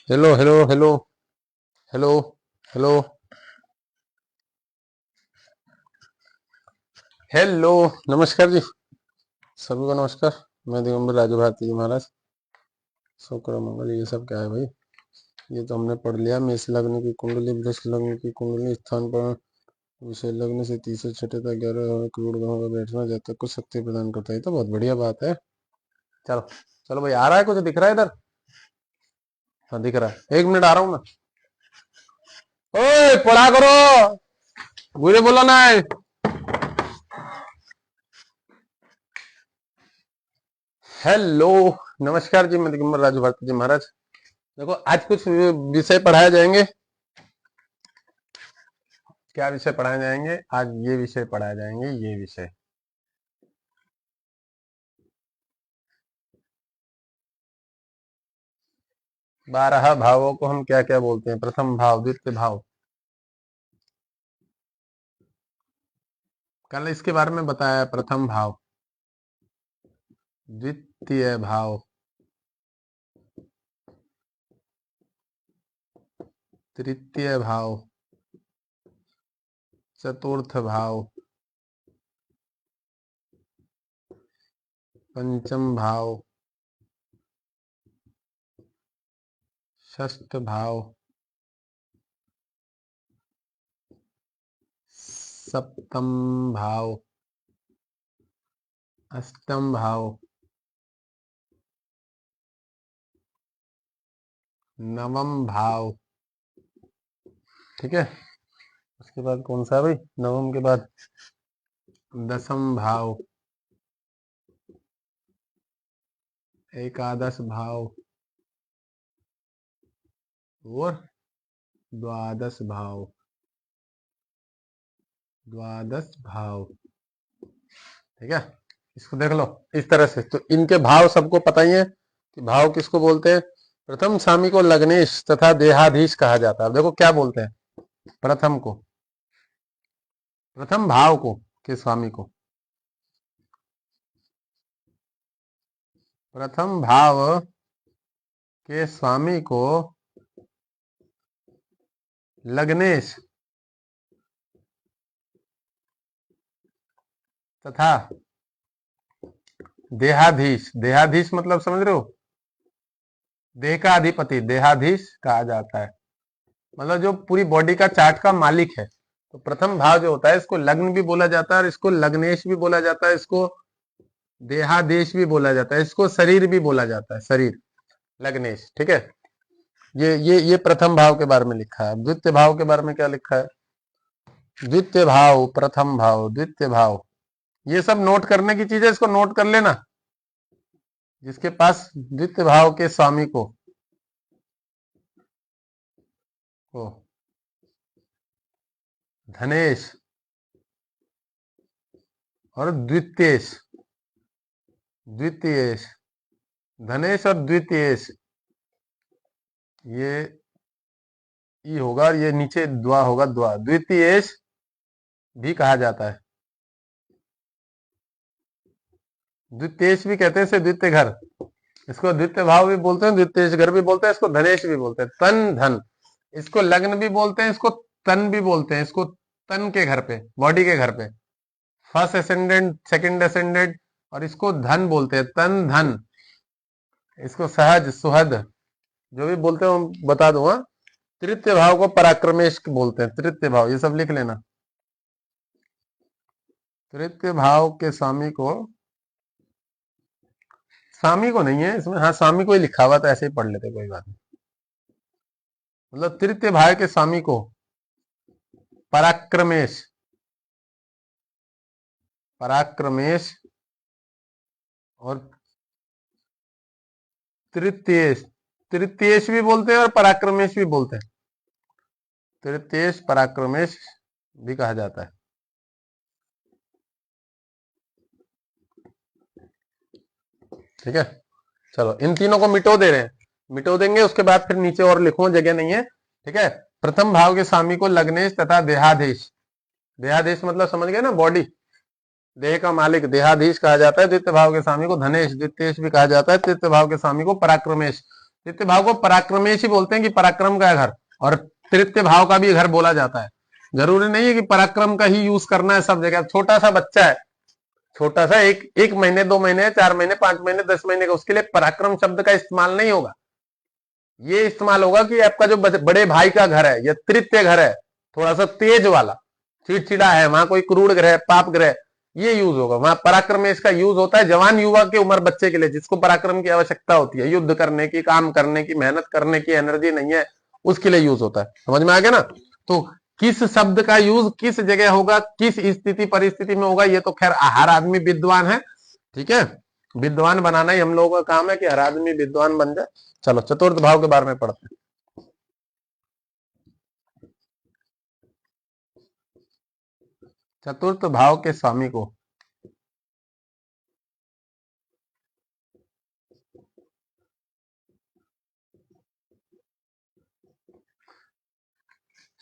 Hello hello hello hello hello hello. नमस्कार जी, सभी को नमस्कार। मैं दिगंबर राजू भारती जी महाराज। शुक्र मंगल ये सब क्या है भाई? ये तो हमने पढ़ लिया। मेष लग्न की कुंडली, वृष लग्न की कुंडली, स्थान पर विषय लग्न से तीसरे छठे तक 11 करोड़ ग्रहों का बैठना जातक को शक्ति प्रदान करता है। तो बहुत बढ़िया बात है। चलो चलो भाई, आ रहा है कुछ दिख रहा है इधर? हाँ दिख रहा है, 1 मिनट आ रहा हूँ मैं। ओए पढ़ा करो, बुरे बोला ना है। हेलो, नमस्कार जी, मैं दिगंबर राजू भारती जी महाराज। देखो आज कुछ विषय पढ़ाए जाएंगे। क्या विषय पढ़ाए जाएंगे आज? ये विषय पढ़ाए जाएंगे, ये विषय 12 भावों को हम क्या क्या बोलते हैं? प्रथम भाव, द्वितीय भाव। कल इसके बारे में बताया। प्रथम भाव, द्वितीय भाव, तृतीय भाव, चतुर्थ भाव, पंचम भाव, षष्ठ भाव, सप्तम भाव, अष्टम भाव, नवम भाव। ठीक है, उसके बाद कौन सा है भाई? नवम के बाद दसम भाव, एकादश भाव और द्वादश भाव। द्वादश भाव, ठीक है। इसको देख लो इस तरह से। तो इनके भाव सबको पता ही है कि भाव किसको बोलते हैं। प्रथम स्वामी को लग्नेश तथा देहाधीश कहा जाता है। देखो क्या बोलते हैं प्रथम को, प्रथम भाव को के स्वामी को, प्रथम भाव के स्वामी को लग्नेश तथा देहाधीश। देहाधीश मतलब समझ रहे हो? देह का अधिपति देहाधीश कहा जाता है। मतलब जो पूरी बॉडी का चार्ट का मालिक है। तो प्रथम भाव जो होता है इसको लग्न भी बोला जाता है और इसको लग्नेश भी बोला जाता है, इसको देहादेश भी बोला जाता है, इसको शरीर भी बोला जाता है, शरीर लग्नेश। ठीक है, ये प्रथम भाव के बारे में लिखा है। द्वितीय भाव के बारे में क्या लिखा है? द्वितीय भाव, प्रथम भाव, द्वितीय भाव, ये सब नोट करने की चीज है। इसको नोट कर लेना। जिसके पास द्वितीय भाव के स्वामी को धनेश और द्वितीयेश, द्वितीयेश, धनेश और द्वितीयेश, ये ई होगा और ये नीचे द्वा होगा, द्वा। द्वितीयेश भी कहा जाता है। द्वितीयेश भी कहते हैं इसे, द्वितीय घर। इसको द्वितीय भाव भी बोलते हैं, द्वितीय घर भी बोलते हैं, इसको धनेश भी बोलते हैं। तन धन, इसको लग्न भी बोलते हैं, इसको तन भी बोलते हैं। इसको तन के घर पे, बॉडी के घर पे, फर्स्ट असेंडेंट, सेकंड असेंडेंट, और इसको धन बोलते हैं, तन धन। इसको सहज, सुहद, जो भी बोलते हैं वो बता दूंगा। तृतीय भाव को पराक्रमेश बोलते हैं। तृतीय भाव, ये सब लिख लेना। तृतीय भाव के स्वामी को, स्वामी को नहीं है इसमें, हाँ स्वामी को ही लिखा हुआ था, ऐसे ही पढ़ लेते, कोई बात नहीं। मतलब तृतीय भाव के स्वामी को पराक्रमेश, पराक्रमेश और तृतीयेश, तृतीयेश भी बोलते हैं और पराक्रमेश भी बोलते हैं। तृतीयेश, पराक्रमेश भी कहा जाता है। ठीक है, चलो इन तीनों को मिटो दे रहे हैं, मिटो देंगे। उसके बाद फिर नीचे और लिखो, जगह नहीं है। ठीक है, प्रथम भाव के स्वामी को लग्नेश तथा देहाधीश। देहाधीश मतलब समझ गए ना, बॉडी, देह का मालिक देहाधीश कहा जाता है। द्वितीय भाव के स्वामी को धनेश, द्वितीयेश भी कहा जाता है। तृतीय भाव के स्वामी को पराक्रमेश। तृतीय भाव को पराक्रमेश ही बोलते हैं कि पराक्रम का घर, और तृतीय भाव का भी घर बोला जाता है। जरूरी नहीं है कि पराक्रम का ही यूज करना है सब जगह। छोटा सा बच्चा है, छोटा सा एक महीने 2 महीने 4 महीने 5 महीने 10 महीने का, उसके लिए पराक्रम शब्द का इस्तेमाल नहीं होगा। ये इस्तेमाल होगा कि आपका जो बड़े भाई का घर है या तृतीय घर है, थोड़ा सा तेज वाला, चिड़चिड़ा है, वहां कोई क्रूर ग्रह पाप ग्रह, ये यूज होगा। वहां पराक्रमेश का यूज होता है जवान युवा के उम्र बच्चे के लिए, जिसको पराक्रम की आवश्यकता होती है, युद्ध करने की, काम करने की, मेहनत करने की एनर्जी नहीं है, उसके लिए यूज होता है। समझ में आ गया ना। तो किस शब्द का यूज किस जगह होगा, किस स्थिति परिस्थिति में होगा, ये तो खैर हर आदमी विद्वान है। ठीक है, विद्वान बनाना ही हम लोगों का काम है कि हर आदमी विद्वान बन जाए। चलो चतुर्थ भाव के बारे में पढ़ते हैं। चतुर्थ भाव के स्वामी को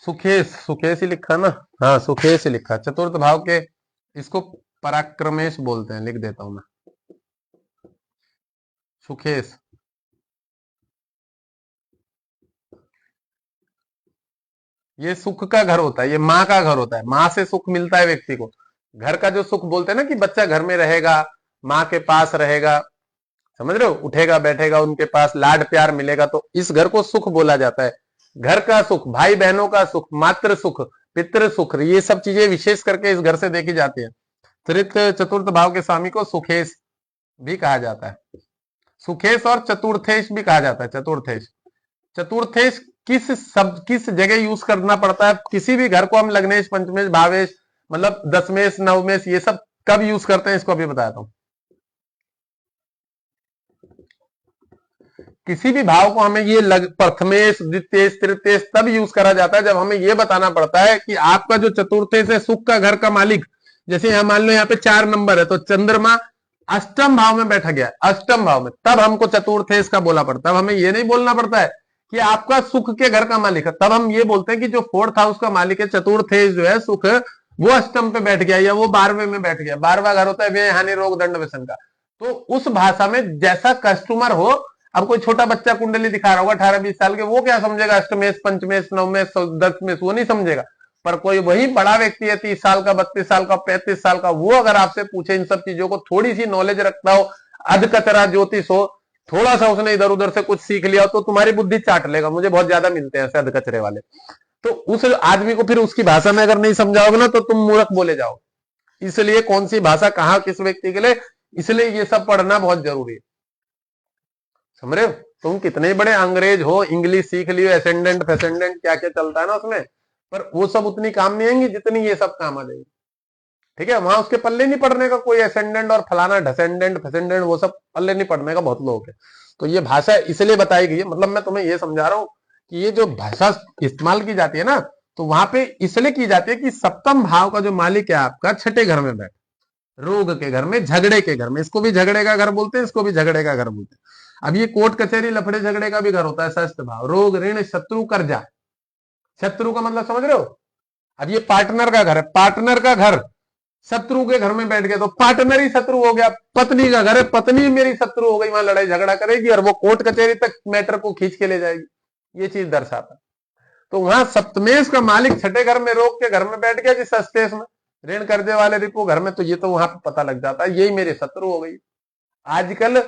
सुखेश, सुखेश ही लिखा ना, हाँ सुखेश ही लिखा। चतुर्थ भाव के इसको पराक्रमेश बोलते हैं, लिख देता हूं मैं, सुखेश। ये सुख का घर होता है, ये माँ का घर होता है, माँ से सुख मिलता है व्यक्ति को। घर का जो सुख बोलते हैं ना कि बच्चा घर में रहेगा, माँ के पास रहेगा, समझ रहे हो, उठेगा बैठेगा उनके पास, लाड प्यार मिलेगा, तो इस घर को सुख बोला जाता है। घर का सुख, भाई बहनों का सुख, मातृ सुख, पितृ सुख, ये सब चीजें विशेष करके इस घर से देखी जाती है। तृतीय चतुर्थ भाव के स्वामी को सुखेश भी कहा जाता है, सुखेश और चतुर्थेश भी कहा जाता है। चतुर्थेश, चतुर्थेश किस जगह यूज करना पड़ता है, किसी भी घर को हम लग्नेश पंचमेश भावेश मतलब दसमेश नवमेश ये सब कब यूज करते हैं, इसको अभी बताता हूं। किसी भी भाव को हमें ये प्रथमेश द्वितीय तृतीय तब यूज करा जाता है जब हमें ये बताना पड़ता है कि आपका जो चतुर्थेश है, सुख का घर का मालिक, जैसे यहां मान लो यहाँ पे 4 नंबर है, तो चंद्रमा अष्टम भाव में बैठा गया, अष्टम भाव में, तब हमको चतुर्थेश का बोला पड़ता है। हमें ये नहीं बोलना पड़ता है कि आपका सुख के घर का मालिक है, तब हम ये बोलते हैं कि जो 4th हाउस का मालिक है, चतुर्थेश जो है सुख, वो अष्टम पे बैठ गया या वो 12वें में बैठ गया। 12वां घर होता है व्यय हानि रोग दंड व्यसन का। तो उस भाषा में जैसा कस्टमर हो, अब कोई छोटा बच्चा कुंडली दिखा रहा होगा 18-20 साल के, वो क्या समझेगा अष्टमेश पंचमेश नवमेश दसमेश, वो नहीं समझेगा। पर कोई वही बड़ा व्यक्ति है 30 साल का 32 साल का 35 साल का, वो अगर आपसे पूछे इन सब चीजों को, थोड़ी सी नॉलेज रखता हो, अधकचरा ज्योतिष हो, थोड़ा सा उसने इधर उधर से कुछ सीख लिया, तो तुम्हारी बुद्धि चाट लेगा। मुझे बहुत ज्यादा मिलते हैं ऐसे अधकचरे वाले। तो उस आदमी को फिर उसकी भाषा में अगर नहीं समझाओगे ना, तो तुम मूर्ख बोले जाओ। इसलिए कौन सी भाषा कहां किस व्यक्ति के लिए, इसलिए ये सब पढ़ना बहुत जरूरी है। समझ रहे हो, तुम कितने बड़े अंग्रेज हो, इंग्लिश सीख लियो, एसेंडेंट फेसेंडेंट क्या क्या चलता है ना उसमें, पर वो सब उतनी काम नहीं आएंगी जितनी ये सब काम आ जाएगी। ठीक है, वहां उसके पल्ले नहीं पड़ने का कोई एसेंडेंट और फलाना ढसेंडेंट फेसेंडेंट, वो सब पल्ले नहीं पड़ने का बहुत लोग है। तो ये भाषा इसलिए बताई गई है, मतलब मैं तुम्हें ये समझा रहा हूं कि ये जो भाषा इस्तेमाल की जाती है ना, तो वहां पे इसलिए की जाती है कि सप्तम भाव का जो मालिक है आपका छठे घर में बैठ, रोग के घर में, झगड़े के घर में, इसको भी झगड़े का घर बोलते हैं, इसको भी झगड़े का घर बोलते हैं। अब ये कोर्ट कचहरी लफड़े झगड़े का भी घर होता है, षष्ठ भाव, रोग ऋण शत्रु कर्जा। शत्रु का मतलब समझ रहे हो, अब ये पार्टनर का घर है, पार्टनर का घर शत्रु के घर में बैठ गया तो पार्टनर ही शत्रु हो गया। पत्नी का घर है, पत्नी मेरी शत्रु हो गई, वहां लड़ाई झगड़ा करेगी और वो कोर्ट कचहरी तक मैटर को खींच के ले जाएगी। ये चीज दर्शाता है। तो वहां सप्तमेश का मालिक छठे घर में, रोग के घर में बैठ गया, जिस अष्टेश में ऋण कर्जे वाले रिपो घर में, तो ये तो वहां पे पता लग जाता है यही मेरे शत्रु हो गई। आजकल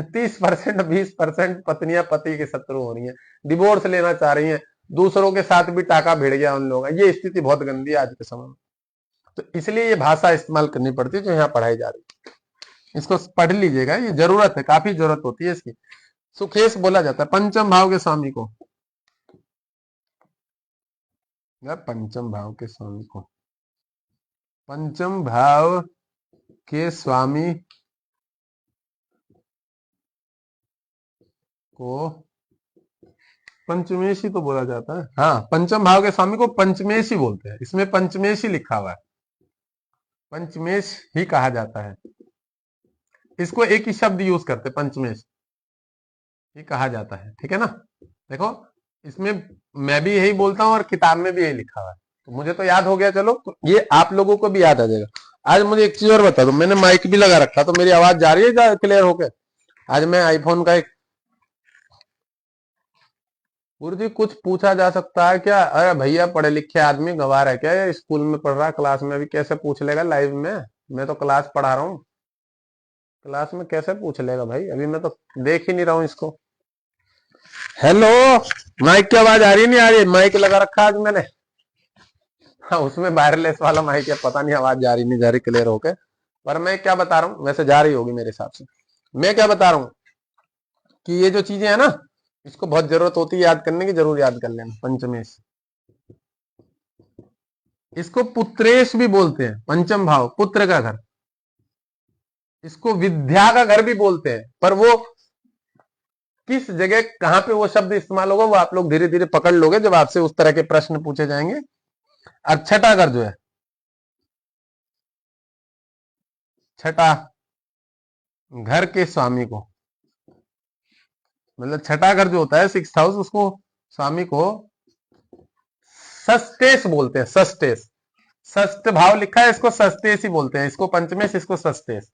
30% 20% पत्नियां पति के शत्रु हो रही हैं, डिवोर्स लेना चाह रही हैं, दूसरों के साथ भी टाका भिड़ गया उन लोगों का। ये स्थिति बहुत गंदी है आज के समय में। तो इसलिए ये भाषा इस्तेमाल करनी पड़ती है जो यहाँ पढ़ाई जा रही है। इसको पढ़ लीजिएगा, ये जरूरत है, काफी जरूरत होती है इसकी। सुखेश बोला जाता है पंचम भाव के स्वामी को, पंचम भाव के स्वामी को, पंचम भाव के स्वामी को पंचमेशी तो बोला जाता है। हाँ, पंचम भाव के स्वामी को पंचमेशी बोलते हैं, इसमें पंचमेशी लिखा हुआ है, पंचमेश ही कहा जाता है। इसको एक ही शब्द यूज करते, पंचमेश ही कहा जाता है। ठीक है ना, देखो इसमें मैं भी यही बोलता हूं और किताब में भी यही लिखा हुआ है, तो मुझे तो याद हो गया। चलो, तो ये आप लोगों को भी याद आ जाएगा। आज मुझे एक चीज और बता दो, मैंने माइक भी लगा रखा, तो मेरी आवाज जा रही है क्लियर होकर? आज मैं आईफोन का एक गुरुजी कुछ पूछा जा सकता है क्या? अरे भैया पढ़े लिखे आदमी गंवार है क्या? ये स्कूल में पढ़ रहा है, क्लास में अभी कैसे पूछ लेगा लाइव में? मैं तो क्लास पढ़ा रहा हूँ, क्लास में कैसे पूछ लेगा भाई? अभी मैं तो देख ही नहीं रहा हूँ इसको। हेलो, माइक की आवाज आ रही नहीं आ रही? माइक लगा रखा आज मैंने। हाँ, उसमें वायरलेस वाला माइक है, पता नहीं आवाज जा रही नहीं जा रही क्लियर होके। पर मैं क्या बता रहा हूँ, वैसे जा रही होगी मेरे हिसाब से। मैं क्या बता रहा हूँ कि ये जो चीजें है ना, इसको बहुत जरूरत होती है याद करने की, जरूर याद कर लेना। पंचमेश, इसको पुत्रेश भी बोलते हैं, पंचम भाव पुत्र का घर। इसको विद्या का घर भी बोलते हैं, पर वो किस जगह कहां पे वो शब्द इस्तेमाल होगा वो आप लोग धीरे धीरे पकड़ लोगे जब आपसे उस तरह के प्रश्न पूछे जाएंगे। और छठा घर जो है, छठा घर के स्वामी को, मतलब छठा घर जो होता है, सिक्स हाउस, उसको स्वामी को सस्तेश बोलते हैं। सस्तेश, षष्ठ भाव लिखा है, इसको सस्तेश ही बोलते हैं। इसको पंचमेश, इसको सस्तेश।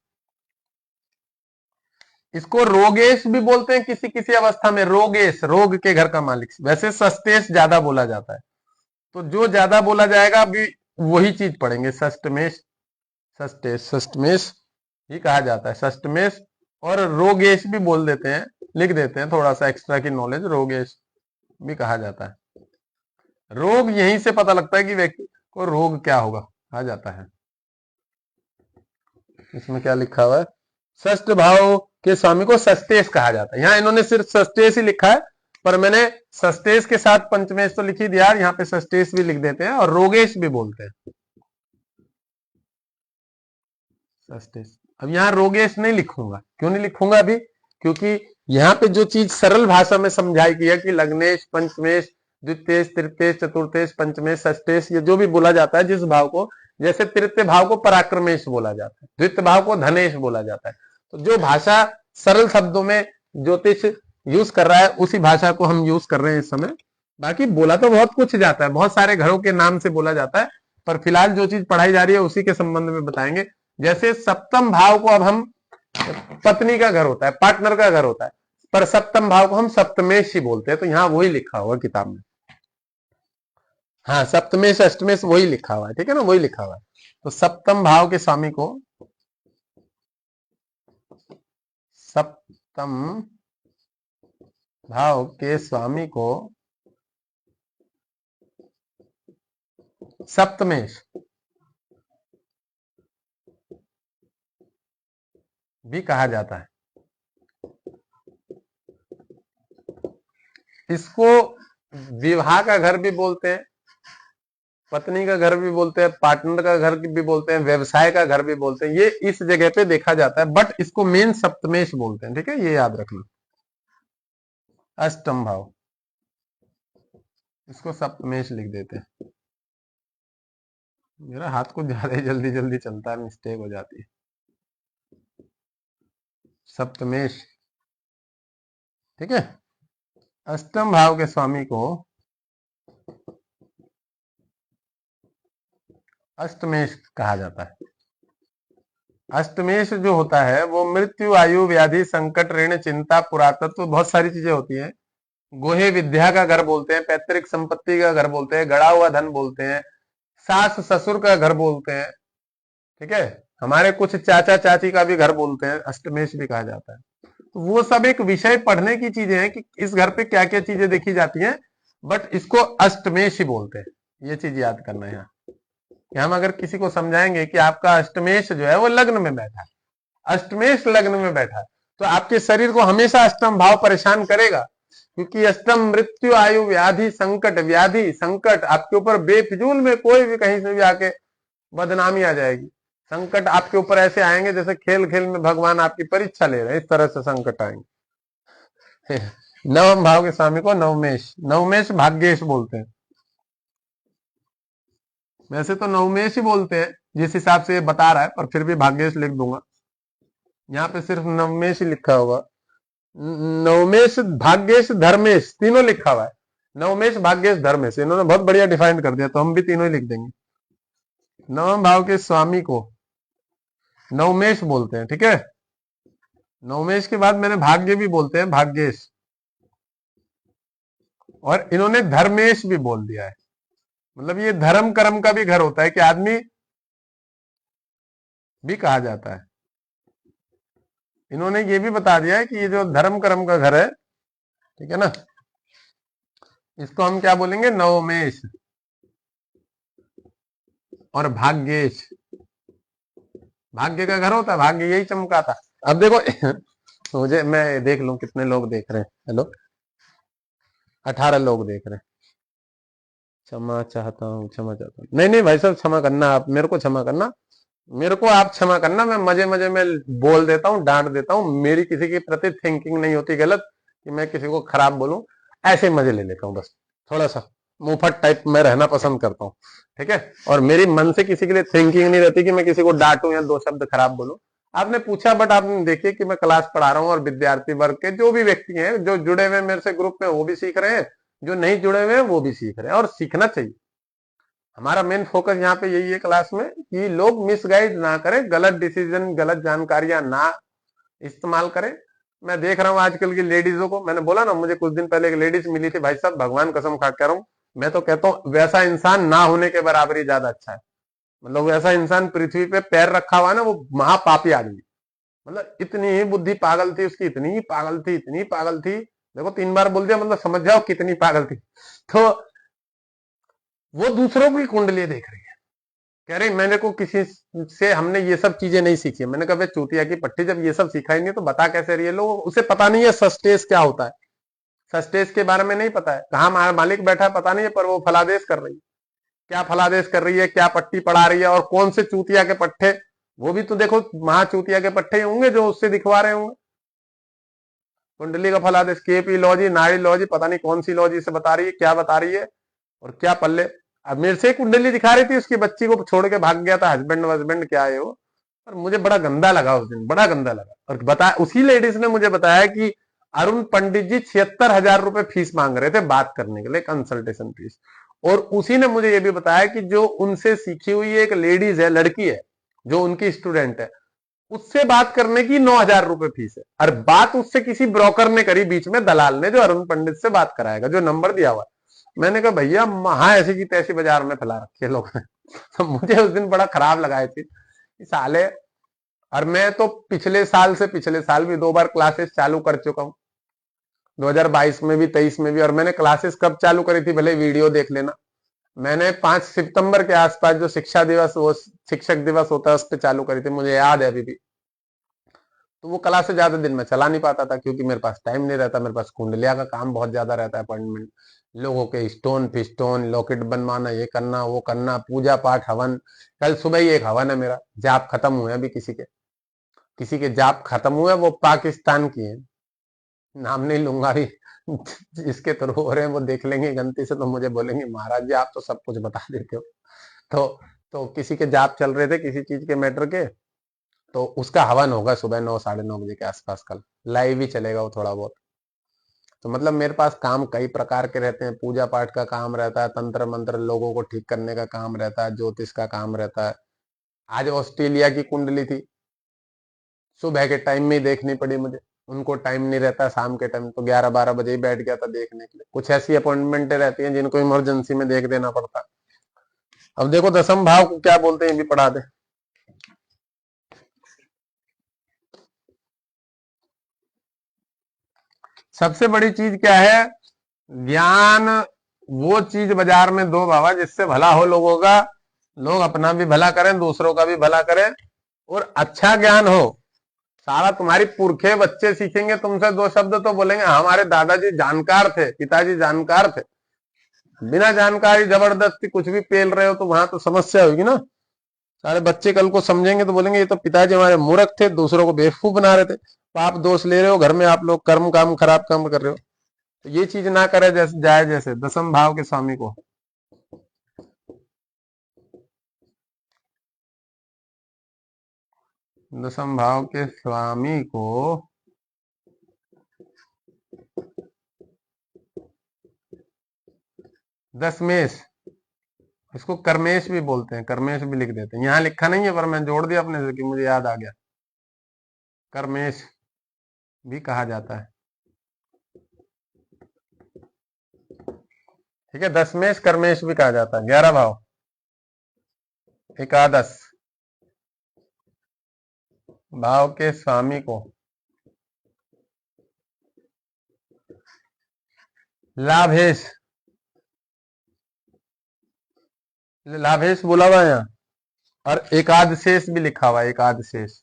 इसको रोगेश भी बोलते हैं किसी किसी अवस्था में। रोगेश, रोग के घर का मालिक। वैसे सस्तेश ज्यादा बोला जाता है, तो जो ज्यादा बोला जाएगा अभी वही चीज पढ़ेंगे। षष्टमेश, षष्टेश, षष्टमेश ही कहा जाता है, षष्टमेश। और रोगेश भी बोल देते हैं, लिख देते हैं थोड़ा सा एक्स्ट्रा की नॉलेज, रोगेश भी कहा जाता है। रोग यहीं से पता लगता है कि व्यक्ति को रोग क्या होगा, कहा जाता है। इसमें क्या लिखा हुआ है? षष्ठ भाव के स्वामी को सस्तेश कहा जाता है। यहाँ इन्होंने सिर्फ सस्तेश ही लिखा है, पर मैंने सस्तेश के साथ पंचमेश तो लिख ही दिया, यहाँ पे सस्तेश भी लिख देते हैं और रोगेश भी बोलते हैं। सस्टेश। अब यहाँ रोगेश नहीं लिखूंगा। क्यों नहीं लिखूंगा अभी? क्योंकि यहाँ पे जो चीज सरल भाषा में समझाई गई है कि लग्नेश, पंचमेश, द्वितीयेश, तृतीयेश, चतुर्थेश, पंचमेश, षष्टेश, ये जो भी बोला जाता है जिस भाव को, जैसे तृतीय भाव को पराक्रमेश बोला जाता है, द्वितीय भाव को धनेश बोला जाता है। तो जो भाषा सरल शब्दों में ज्योतिष यूज कर रहा है उसी भाषा को हम यूज कर रहे हैं इस समय। बाकी बोला तो बहुत कुछ जाता है, बहुत सारे घरों के नाम से बोला जाता है, पर फिलहाल जो चीज पढ़ाई जा रही है उसी के संबंध में बताएंगे। जैसे सप्तम भाव को अब हम, पत्नी का घर होता है, पार्टनर का घर होता है, पर सप्तम भाव को हम सप्तमेश ही बोलते हैं। तो यहाँ वही लिखा हुआ किताब में। हाँ, सप्तमेश अष्टमेश वही लिखा हुआ है, ठीक है ना, वही लिखा हुआ है। तो सप्तम भाव के स्वामी को, सप्तम भाव के स्वामी को सप्तमेश भी कहा जाता है। इसको विवाह का घर भी बोलते हैं, पत्नी का घर भी बोलते हैं, पार्टनर का घर भी बोलते हैं, व्यवसाय का घर भी बोलते हैं। ये इस जगह पे देखा जाता है, बट इसको मेन सप्तमेश बोलते हैं, ठीक है, ये याद रखना। अष्टम भाव, इसको सप्तमेश लिख देते हैं। मेरा हाथ कुछ ज्यादा ही जल्दी जल्दी चलता है, मिस्टेक हो जाती है। सप्तमेश, ठीक है। अष्टम भाव के स्वामी को अष्टमेश कहा जाता है। अष्टमेश जो होता है वो मृत्यु, आयु, व्याधि, संकट, ऋण, चिंता, पुरातत्व, बहुत सारी चीजें होती हैं। गोहे विद्या का घर बोलते हैं, पैतृक संपत्ति का घर बोलते हैं, गड़ा हुआ धन बोलते हैं, सास ससुर का घर बोलते हैं, ठीक है। हमारे कुछ चाचा चाची का भी घर बोलते हैं, अष्टमेश भी कहा जाता है। तो वो सब एक विषय पढ़ने की चीजें हैं कि इस घर पे क्या क्या चीजें देखी जाती हैं, बट इसको अष्टमेश ही बोलते हैं। ये चीज याद करना है यहाँ कि हम अगर किसी को समझाएंगे कि आपका अष्टमेश जो है वो लग्न में बैठा है, अष्टमेश लग्न में बैठा है, तो आपके शरीर को हमेशा अष्टम भाव परेशान करेगा। क्योंकि अष्टम मृत्यु, आयु, व्याधि, संकट, व्याधि संकट आपके ऊपर बेफिजूल में कोई भी कहीं से भी आके बदनामी आ जाएगी। संकट आपके ऊपर ऐसे आएंगे जैसे खेल खेल में भगवान आपकी परीक्षा ले रहे हैं, इस तरह से संकट आएंगे। नवम भाव के स्वामी को नवमेश, नवमेश भाग्येश बोलते हैं। वैसे तो नवमेश ही बोलते हैं जिस हिसाब से ये बता रहा है, पर फिर भी भाग्येश लिख दूंगा। यहाँ पे सिर्फ नवमेश ही लिखा होगा। नवमेश, भाग्येश, धर्मेश तीनों लिखा हुआ है। नवमेश, भाग्येश, धर्मेश इन्होंने बहुत बढ़िया डिफाइन कर दिया, तो हम भी तीनों ही लिख देंगे। नवम भाव के स्वामी को नवमेश बोलते हैं, ठीक है। नवमेश के बाद मैंने भाग्य भी बोलते हैं, भाग्येश। और इन्होंने धर्मेश भी बोल दिया है। मतलब ये धर्म कर्म का भी घर होता है कि आदमी भी कहा जाता है। इन्होंने ये भी बता दिया है कि ये जो धर्म कर्म का घर है, ठीक है ना, इसको हम क्या बोलेंगे, नवमेश और भाग्येश। भाग्य का घर होता है, भाग्य यही चमकाता। अब देखो मुझे, मैं देख लूं कितने लोग देख रहे हैं। हेलो, 18 लोग देख रहे हैं। क्षमा चाहता हूँ, क्षमा चाहता हूँ। नहीं नहीं भाई साहब, क्षमा करना, आप मेरे को क्षमा करना, मेरे को आप क्षमा करना। मैं मजे मजे में बोल देता हूँ, डांट देता हूँ। मेरी किसी के प्रति थिंकिंग नहीं होती गलत कि मैं किसी को खराब बोलूं। ऐसे मजे ले लेता हूँ बस, थोड़ा सा मुंहफट टाइप में रहना पसंद करता हूँ, ठीक है। और मेरी मन से किसी के लिए थिंकिंग नहीं रहती कि मैं किसी को डांटूं या दो शब्द खराब बोलूं। आपने पूछा, बट आपने देखिए कि मैं क्लास पढ़ा रहा हूँ और विद्यार्थी वर्ग के जो भी व्यक्ति हैं, जो जुड़े हुए मेरे से ग्रुप में, वो भी सीख रहे हैं, जो नहीं जुड़े हुए हैं वो भी सीख रहे हैं, और सीखना चाहिए। हमारा मेन फोकस यहाँ पे यही है क्लास में कि लोग मिसगाइड ना करें, गलत डिसीजन, गलत जानकारियां ना इस्तेमाल करें। मैं देख रहा हूँ आजकल की लेडीजों को, मैंने बोला ना, मुझे कुछ दिन पहले एक लेडीज मिली थी, भाई साहब भगवान कसम खा कह रहा हूँ, मैं तो कहता हूँ वैसा इंसान ना होने के बराबर ही ज्यादा अच्छा है। मतलब वैसा इंसान पृथ्वी पे पैर रखा हुआ है ना, वो महापापी आदमी। मतलब इतनी ही बुद्धि पागल थी उसकी, इतनी ही पागल थी, इतनी पागल थी, देखो 3 बार बोल दिया, मतलब समझ जाओ कितनी पागल थी। तो वो दूसरों की कुंडली देख रही है, कह रही मैंने को किसी से, हमने ये सब चीजें नहीं सीखी है। मैंने कहा भाई चूतिया की पट्टी, जब ये सब सिखाई नहीं तो बता कैसे रही है। लोग, उसे पता नहीं है सस्टेज क्या होता है, सस्टेज के बारे में नहीं पता है, कहाँ हमारा मालिक बैठा है पता नहीं है, पर वो फलादेश कर रही है। क्या फलादेश कर रही है, क्या पट्टी पढ़ा रही है, और कौन से चूतिया के पट्टे, वो भी तो देखो महा चूतिया के पट्टे ही होंगे जो उससे दिखवा रहे होंगे। कुंडली का फलादेश, केपी लॉजी, नाड़ी लॉजी, पता नहीं कौन सी लॉजी से बता रही है, क्या बता रही है, और क्या पल्ले। अब मेरे से कुंडली दिखा रही थी, उसकी बच्ची को छोड़ के भाग गया था, हस्बैंड वस्बैंड क्या है वो। और मुझे बड़ा गंदा लगा उस दिन, बड़ा गंदा लगा। और बता, उसी लेडीज ने मुझे बताया कि अरुण पंडित जी 76,000 रुपए फीस मांग रहे थे बात करने के लिए, कंसल्टेशन फीस। और उसी ने मुझे ये भी बताया कि जो उनसे सीखी हुई एक लेडीज है, लड़की है, जो उनकी स्टूडेंट है, उससे बात करने की 9,000 रुपए फीस है। और बात उससे किसी ब्रोकर ने करी, बीच में दलाल ने, जो अरुण पंडित से बात कराएगा, जो नंबर दिया हुआ है। मैंने कहा भैया महा ऐसी की तैसी बाजार में फैला रखे लोग ने। तो मुझे उस दिन बड़ा खराब लगा है साले। और मैं तो पिछले साल से पिछले साल भी 2 बार क्लासेस चालू कर चुका हूँ, 2022 में भी, 23 में भी। और मैंने क्लासेस कब चालू करी थी, भले वीडियो देख लेना। मैंने 5 सितंबर के आसपास, जो शिक्षा दिवस, वो शिक्षक दिवस होता है, उस पर चालू करी थी, मुझे याद है अभी भी। तो वो क्लास से ज्यादा दिन में चला नहीं पाता था, क्योंकि मेरे पास टाइम नहीं रहता, मेरे पास कुंडलिया का काम बहुत ज्यादा रहता है, अपॉइंटमेंट, लोगों के स्टोन फिस्टोन लॉकेट बनवाना, ये करना वो करना, पूजा पाठ हवन। कल सुबह ही एक हवन है मेरा, जाप खत्म हुए अभी, किसी के जाप खत्म हुए, वो पाकिस्तान की है, नाम नहीं लूंगा अभी। जिसके थ्रू हो रहे हैं वो देख लेंगे गलती से, तो मुझे बोलेंगे महाराज जी आप तो सब कुछ बता देते हो। तो तो किसी के जाप चल रहे थे किसी चीज के मैटर के, तो उसका हवन होगा सुबह 9 साढ़े 9 बजे के आसपास, कल लाइव ही चलेगा वो थोड़ा बहुत। तो मतलब मेरे पास काम कई प्रकार के रहते हैं, पूजा पाठ का काम रहता है, तंत्र मंत्र लोगों को ठीक करने का काम रहता है, ज्योतिष का काम रहता है। आज ऑस्ट्रेलिया की कुंडली थी, सुबह के टाइम में ही देखनी पड़ी मुझे, उनको टाइम नहीं रहता शाम के टाइम, तो 11-12 बजे ही बैठ गया था देखने के लिए। कुछ ऐसी अपॉइंटमेंटें रहती हैं जिनको इमरजेंसी में देख देना पड़ता है। अब देखो दसम भाव को क्या बोलते हैं, ये भी पढ़ा दे। सबसे बड़ी चीज क्या है, ज्ञान। वो चीज बाजार में दो बाबा जिससे भला हो लोगों का, लोग अपना भी भला करें, दूसरों का भी भला करें, और अच्छा ज्ञान हो। सारा तुम्हारी पुरखे बच्चे सीखेंगे तुमसे 2 शब्द तो बोलेंगे हमारे दादाजी जानकार थे, पिताजी जानकार थे। बिना जानकारी जबरदस्ती कुछ भी पेल रहे हो तो वहां तो समस्या होगी ना। सारे बच्चे कल को समझेंगे तो बोलेंगे ये तो पिताजी हमारे मूर्ख थे, दूसरों को बेवकूफ बना रहे थे। पाप दोष ले रहे हो घर में, आप लोग कर्म काम खराब काम कर रहे हो। तो ये चीज ना करे जैसे जाए, जैसे दसम भाव के स्वामी को, दसम भाव के स्वामी को दशमेश, इसको कर्मेश भी बोलते हैं, कर्मेश भी लिख देते हैं। यहाँ लिखा नहीं है पर मैं जोड़ दिया अपने से कि मुझे याद आ गया, कर्मेश भी कहा जाता है। ठीक है, दशमेश कर्मेश भी कहा जाता है। 11 भाव एकादश भाव के स्वामी को लाभेश, लाभेश बोला हुआ है यहाँ, और एकादशेष भी लिखा हुआ है, एकादशेष।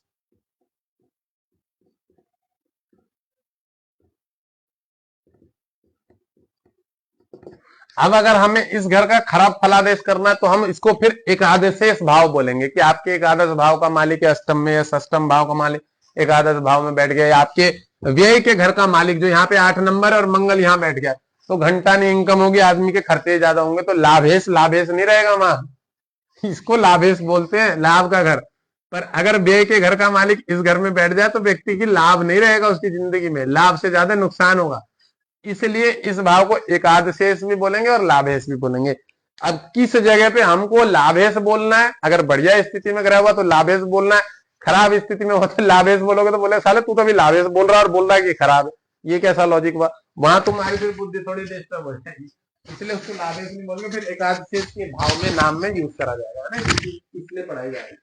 अब अगर हमें इस घर का खराब फलादेश करना है तो हम इसको फिर एकादशेष भाव बोलेंगे कि आपके एकादश भाव का मालिक है अष्टम में, या षष्टम भाव का मालिक एकादश भाव में बैठ गया, या आपके व्यय के घर का मालिक जो यहाँ पे 8 नंबर और मंगल यहाँ बैठ गया, तो घंटा नहीं इनकम होगी, आदमी के खर्चे ज्यादा होंगे, तो लाभेश लाभेश नहीं रहेगा वहां। इसको लाभेश बोलते हैं, लाभ का घर। पर अगर व्यय के घर का मालिक इस घर में बैठ जाए तो व्यक्ति की लाभ नहीं रहेगा, उसकी जिंदगी में लाभ से ज्यादा नुकसान होगा। इसलिए इस भाव को एकादशेष भी बोलेंगे और लाभेश भी बोलेंगे। अब किस जगह पे हमको लाभेश बोलना है, अगर बढ़िया स्थिति में ग्रह हुआ तो लाभेश बोलना है, खराब स्थिति में हो तो लाभेश बोलोगे तो बोले साले तू तो भी लाभेश बोल रहा है और बोल रहा है कि खराब है, ये कैसा लॉजिक हुआ। वहां तुम्हारी फिर बुद्धि थोड़ी डिस्टर्ब हो जाएगी, इसलिए उसको लाभेश नहीं बोलेंगे, फिर एकादशेष के भाव में नाम में यूज करा जाएगा ना, इसलिए पढ़ाई जाएगी।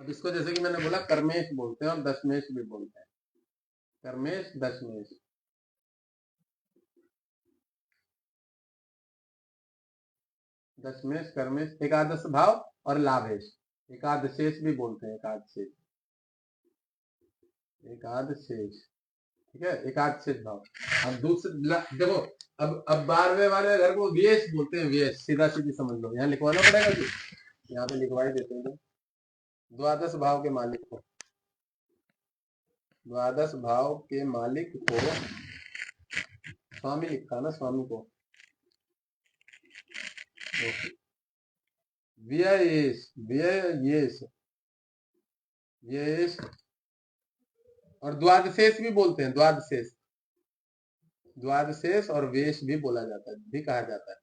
अब इसको जैसे कि मैंने बोला कर्मेश बोलते हैं और दशमेश भी बोलते हैं, कर्मेश दशमेश। दशमेश कर्मेश एकादश भाव और लाभेश, एकादशेष भी बोलते हैं, एकादशेष, एकादशेष, ठीक है, एकादशेष भाव। अब दूसरे देखो, अब 12वें वाले घर को व्येश बोलते हैं, व्येश, सीधा सीधी समझ लो, यहाँ लिखवाना पड़ेगा जी, यहाँ पे लिखवा ही देते हैं। द्वादश भाव के मालिक को, द्वादश भाव के मालिक को स्वामी लिखा ना, स्वामी को व्ययेश, व्ययेश, व्ययेश, और द्वादशेष भी बोलते हैं, द्वादशेष, द्वादशेष और वेश भी बोला जाता है, भी कहा जाता है।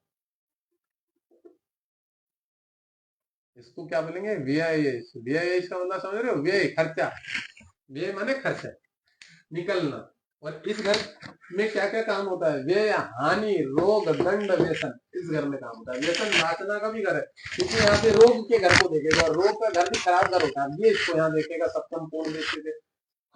इसको क्या बोलेंगे, व्ययेश। व्ययेश का मतलब समझ रहे हो, व्यय खर्चा, व्यय माने खर्चा निकलना। और इस घर में क्या क्या काम होता है, व्यय, हानि, रोग, दंड, व्यसन, इस घर में काम होता है। व्यसन वासना का भी घर है, क्योंकि यहाँ पे रोग के घर को देखेगा, रोग का घर भी खराब घर होता है, ये इसको यहाँ देखेगा, सप्तम पूर्ण देखते थे।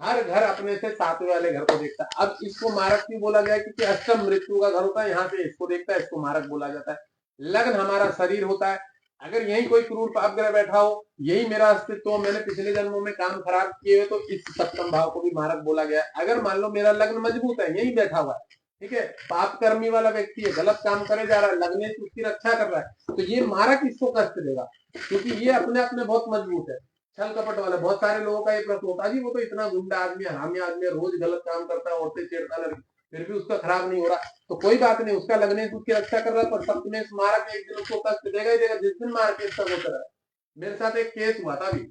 हर घर अपने से 7वें वाले घर को देखता है। अब इसको मारक क्यों बोला गया, क्योंकि अष्टम मृत्यु का घर होता है, यहाँ पे इसको देखता है, इसको मारक बोला जाता है। लग्न हमारा शरीर होता है, अगर यही कोई क्रूर पाप ग्रह बैठा हो, यही मेरा अस्तित्व, मैंने पिछले जन्मों में काम खराब किए हुए, तो इस सप्तम भाव को भी मारक बोला गया है। अगर मान लो मेरा लग्न मजबूत है, यही बैठा हुआ है, ठीक है, पाप कर्मी वाला व्यक्ति है, गलत काम करे जा रहा है, लगने से उसकी रक्षा कर रहा है, तो ये मारक इसको कष्ट देगा, क्योंकि ये अपने आप में बहुत मजबूत है। छल कपट वाला, बहुत सारे लोगों का ये प्रश्न होता है जी, वो तो इतना गुंडा आदमी, हरामी आदमी, रोज गलत काम करता है, औरतें छेड़ता है, फिर भी उसका खराब नहीं हो रहा, तो कोई बात नहीं, उसका लगने से उसकी रक्षा कर रहा है, पर सप्तमेश मारक एक दिन उसको कष्ट देगा ही देगा, जिस दिन मार के तक होता रहा। मेरे साथ एक केस हुआ था अभी,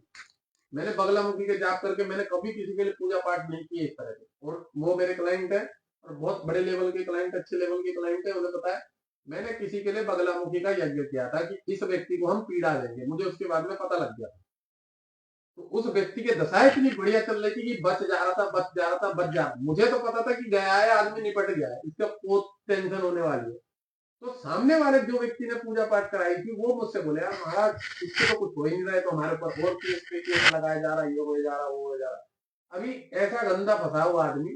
मैंने बगलामुखी के जाप करके, मैंने कभी किसी के लिए पूजा पाठ नहीं किया इस तरह के, और वो मेरे क्लाइंट है, और बहुत बड़े लेवल के क्लाइंट, अच्छे लेवल के क्लाइंट है, उन्हें पता है मैंने किसी के लिए बगलामुखी का यज्ञ किया था कि इस व्यक्ति को हम पीड़ा देंगे, मुझे उसके बाद में पता लग गया। तो उस व्यक्ति के दशा इतनी बढ़िया चल रही थी कि बच जा रहा था, बच जा रहा था, बच जा रहा, मुझे तो पता था कि गया है आदमी, निपट गया है, इसका बहुत टेंशन होने वाली है। तो सामने वाले जो व्यक्ति ने पूजा पाठ कराई थी, वो मुझसे बोले यार महाराज, इससे तो कुछ हो ही नहीं रहा है, तो हमारे ऊपर और केस पे केस लगाया जा रहा है, ये हो जा रहा, वो हो जा रहा। अभी ऐसा गंदा फंसा हुआ आदमी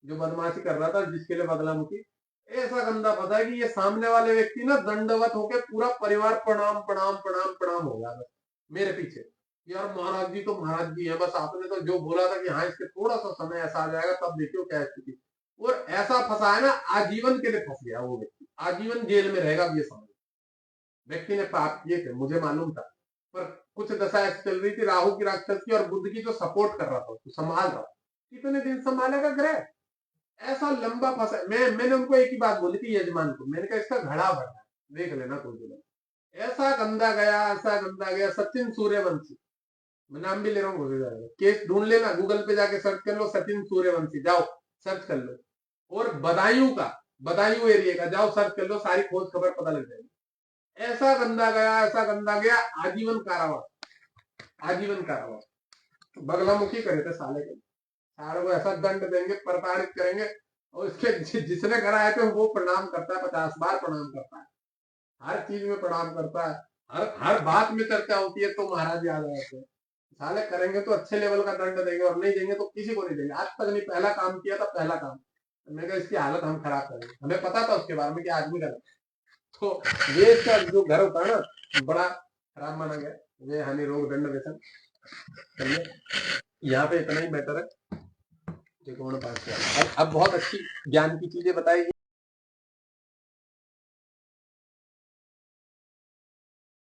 जो बदमाशी कर रहा था, जिसके लिए बदलामुखी, ऐसा गंदा फंसा है कि ये सामने वाले व्यक्ति ना दंडवत होकर पूरा परिवार प्रणाम प्रणाम प्रणाम प्रणाम हो गया मेरे पीछे, यार महाराज जी तो महाराज जी है, बस आपने तो जो बोला था कि हाँ इसके थोड़ा सा समय ऐसा आ जाएगा, तब देखियो क्या स्थिति। और ऐसा फंसा है ना, आजीवन के लिए फंस गया वो व्यक्ति, आजीवन जेल में रहेगा, ये समझ। व्यक्ति ने पाप किए थे, मुझे मालूम था, पर कुछ दशा ऐसी चल रही थी, राहु की राक्षस की और बुध की, जो सपोर्ट कर रहा था, उसको संभाल रहा। कितने दिन संभालेगा ग्रह, ऐसा लंबा फंसा। मैंने उनको एक ही बात बोली थी यजमान को, मैंने कहा इसका घड़ा भरना है, देख लेना कोई दिन। ऐसा गंदा गया, ऐसा गंदा गया, सचिन सूर्यवंशी, मैं नाम भी ले रहा हूँ, जाएगा केस, ढूंढ लेना, गूगल पे जाके सर्च कर लो, सचिन सूर्यवंशी, जाओ सर्च कर लो, और बदायूं का, बदायूं एरिया का जाओ सर्च कर लो, सारी खोज खबर पता लग जाएगी। ऐसा गंदा गया, ऐसा गंदा गया, आजीवन कारावास, आजीवन कारावास। बगलामुखी करे थे साले के, सारे को ऐसा दंड देंगे, प्रताड़ित करेंगे, और इसके जिसने कराए थे वो प्रणाम करता है, 50 बार प्रणाम करता है, हर चीज में प्रणाम करता है, हर हर बात में चर्चा होती है तो महाराज याद आ जाते हैं। साले करेंगे तो अच्छे लेवल का दंड देंगे और नहीं देंगे तो किसी को नहीं देंगे। आज तक नहीं, पहला काम किया था, पहला काम मैं कहा इसकी हालत हम खराब करेंगे। हमें पता था उसके बारे में कि आदमी कर, तो ये इसका जो घर होता है ना बड़ा खराब माना गया। ये हानि रोग दंड व्यसन। चलिए यहाँ पे इतना ही बेटर है। त्रिकोण पास किया। अब बहुत अच्छी ज्ञान की चीजें बताई।